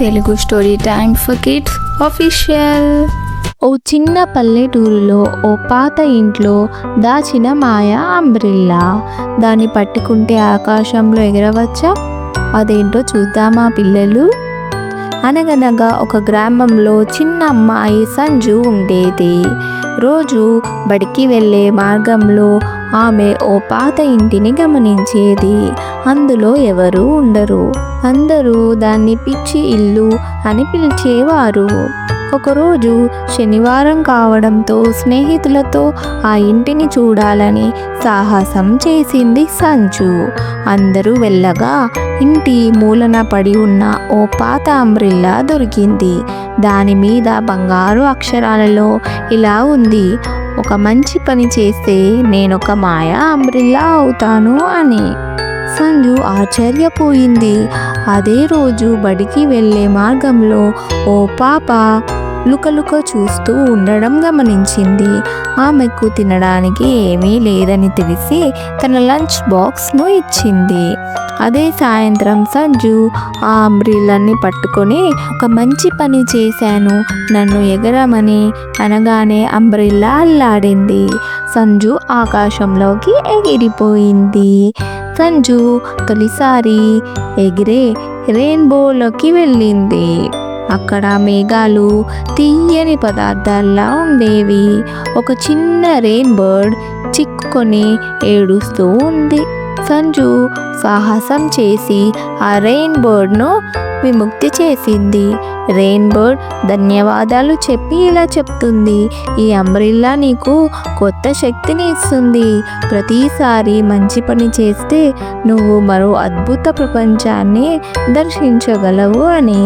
Telugu story time for kids official. ఓ చిన్న పల్లెటూరులో ఓ పాత ఇంట్లో దాచిన మాయా అంబ్రెల్లా. దాన్ని పట్టుకుంటే ఆకాశంలో ఎగరవచ్చా? అదేంటో చూద్దామా పిల్లలు? అనగనగా ఒక గ్రామంలో చిన్న అమ్మాయి సంజు ఉండేది. రోజు బడికి వెళ్ళే మార్గంలో ఆమె ఓ పాత ఇంటిని గమనించేది. అందులో ఎవరూ ఉండరు. అందరూ దాన్ని పిచ్చి ఇల్లు అని పిలిచేవారు. ఒకరోజు శనివారం కావడంతో స్నేహితులతో ఆ ఇంటిని చూడాలని సాహసం చేసింది సంజు. అందరూ వెళ్ళగా ఇంటి మూలన పడి ఉన్న ఓ పాత అంబ్రెల్లా దొరికింది. దాని మీద బంగారు అక్షరాలలో ఇలా ఉంది: ఒక మంచి పని చేస్తే నేనొక మాయా అంబ్రెల్లా అవుతాను అని. సంజు ఆశ్చర్యపోయింది. అదే రోజు బడికి వెళ్ళే మార్గంలో ఓ పాప లుకలుక చూస్తూ ఉండడం గమనించింది. ఆమెకు తినడానికి ఏమీ లేదని తెలిసి తన లంచ్ బాక్స్ను ఇచ్చింది. అదే సాయంత్రం సంజు ఆ అంబ్రెల్లాని పట్టుకొని ఒక మంచి పని చేశాను, నన్ను ఎగరమని అనగానే అంబ్రెల్లా అల్లాడింది. సంజు ఆకాశంలోకి ఎగిరిపోయింది. సంజు తొలిసారి ఎగిరే రెయిన్బోలోకి వెళ్ళింది. అక్కడ మేఘాలు తీయని పదార్థాల్లా ఉండేవి. ఒక చిన్న రెయిన్ బర్డ్ చిక్కుకొని ఏడుస్తూ ఉంది. సంజు సాహసం చేసి ఆ రెయిన్ బర్డ్ను విముక్తి చేసింది. రెయిన్ బర్డ్ ధన్యవాదాలు చెప్పి ఇలా చెప్తుంది: ఈ అంబ్రెల్లా నీకు కొత్త శక్తిని ఇస్తుంది. ప్రతిసారి మంచి పని చేస్తే నువ్వు మరో అద్భుత ప్రపంచాన్ని దర్శించగలవు అని.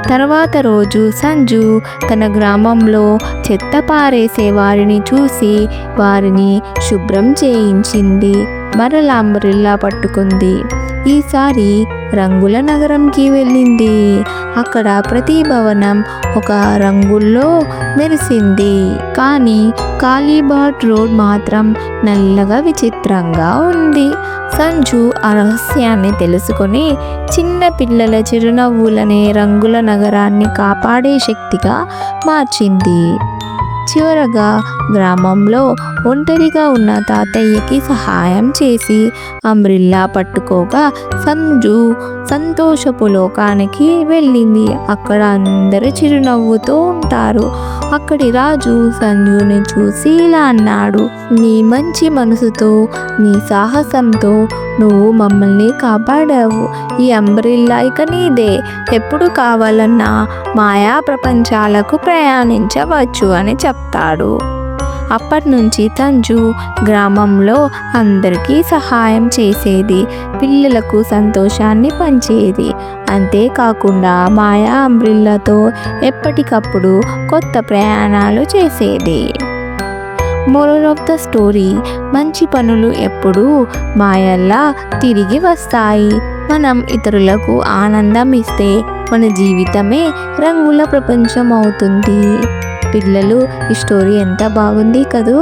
తర్వాత రోజు సంజు తన గ్రామంలో చెత్త పారేసే వారిని చూసి వారిని శుభ్రం చేయించింది. మరలా అంబ్రెల్లా పట్టుకుంది. ఈసారి రంగుల నగరంకి వెళ్ళింది. అక్కడ ప్రతి భవనం ఒక రంగుల్లో మెరిసింది. కానీ కాలిబాట్ రోడ్ మాత్రం నల్లగా విచిత్రంగా ఉంది. సంజు ఆ రహస్యాన్ని తెలుసుకొని చిన్న పిల్లల చిరునవ్వులనే రంగుల నగరాన్ని కాపాడే శక్తిగా మార్చింది. చివరగా గ్రామంలో ఒంటరిగా ఉన్న తాతయ్యకి సహాయం చేసి అంబ్రెల్లా పట్టుకోగా సంజు సంతోషపు లోకానికి వెళ్ళింది. అక్కడ అందరూ చిరునవ్వుతో ఉంటారు. అక్కడి రాజు సంజుని చూసి ఇలా అన్నాడు: నీ మంచి మనసుతో, నీ సాహసంతో నువ్వు మమ్మల్ని కాపాడావు. ఈ అంబ్రెల్లా ఇక నీదే. ఎప్పుడు కావాలన్నా మాయా ప్రపంచాలకు ప్రయాణించవచ్చు అని చెప్తాడు. అప్పటి నుంచి సంజు గ్రామంలో అందరికీ సహాయం చేసేది, పిల్లలకు సంతోషాన్ని పంచేది. అంతేకాకుండా మాయా అంబ్రెల్లాతో ఎప్పటికప్పుడు కొత్త ప్రయాణాలు చేసేది. మోరల్ ఆఫ్ ద స్టోరీ: మంచి పనులు ఎప్పుడూ మాయల్లా తిరిగి వస్తాయి. మనం ఇతరులకు ఆనందం ఇస్తే మన జీవితమే రంగుల ప్రపంచం అవుతుంది. పిల్లలు, ఈ స్టోరీ ఎంత బాగుంది కదూ!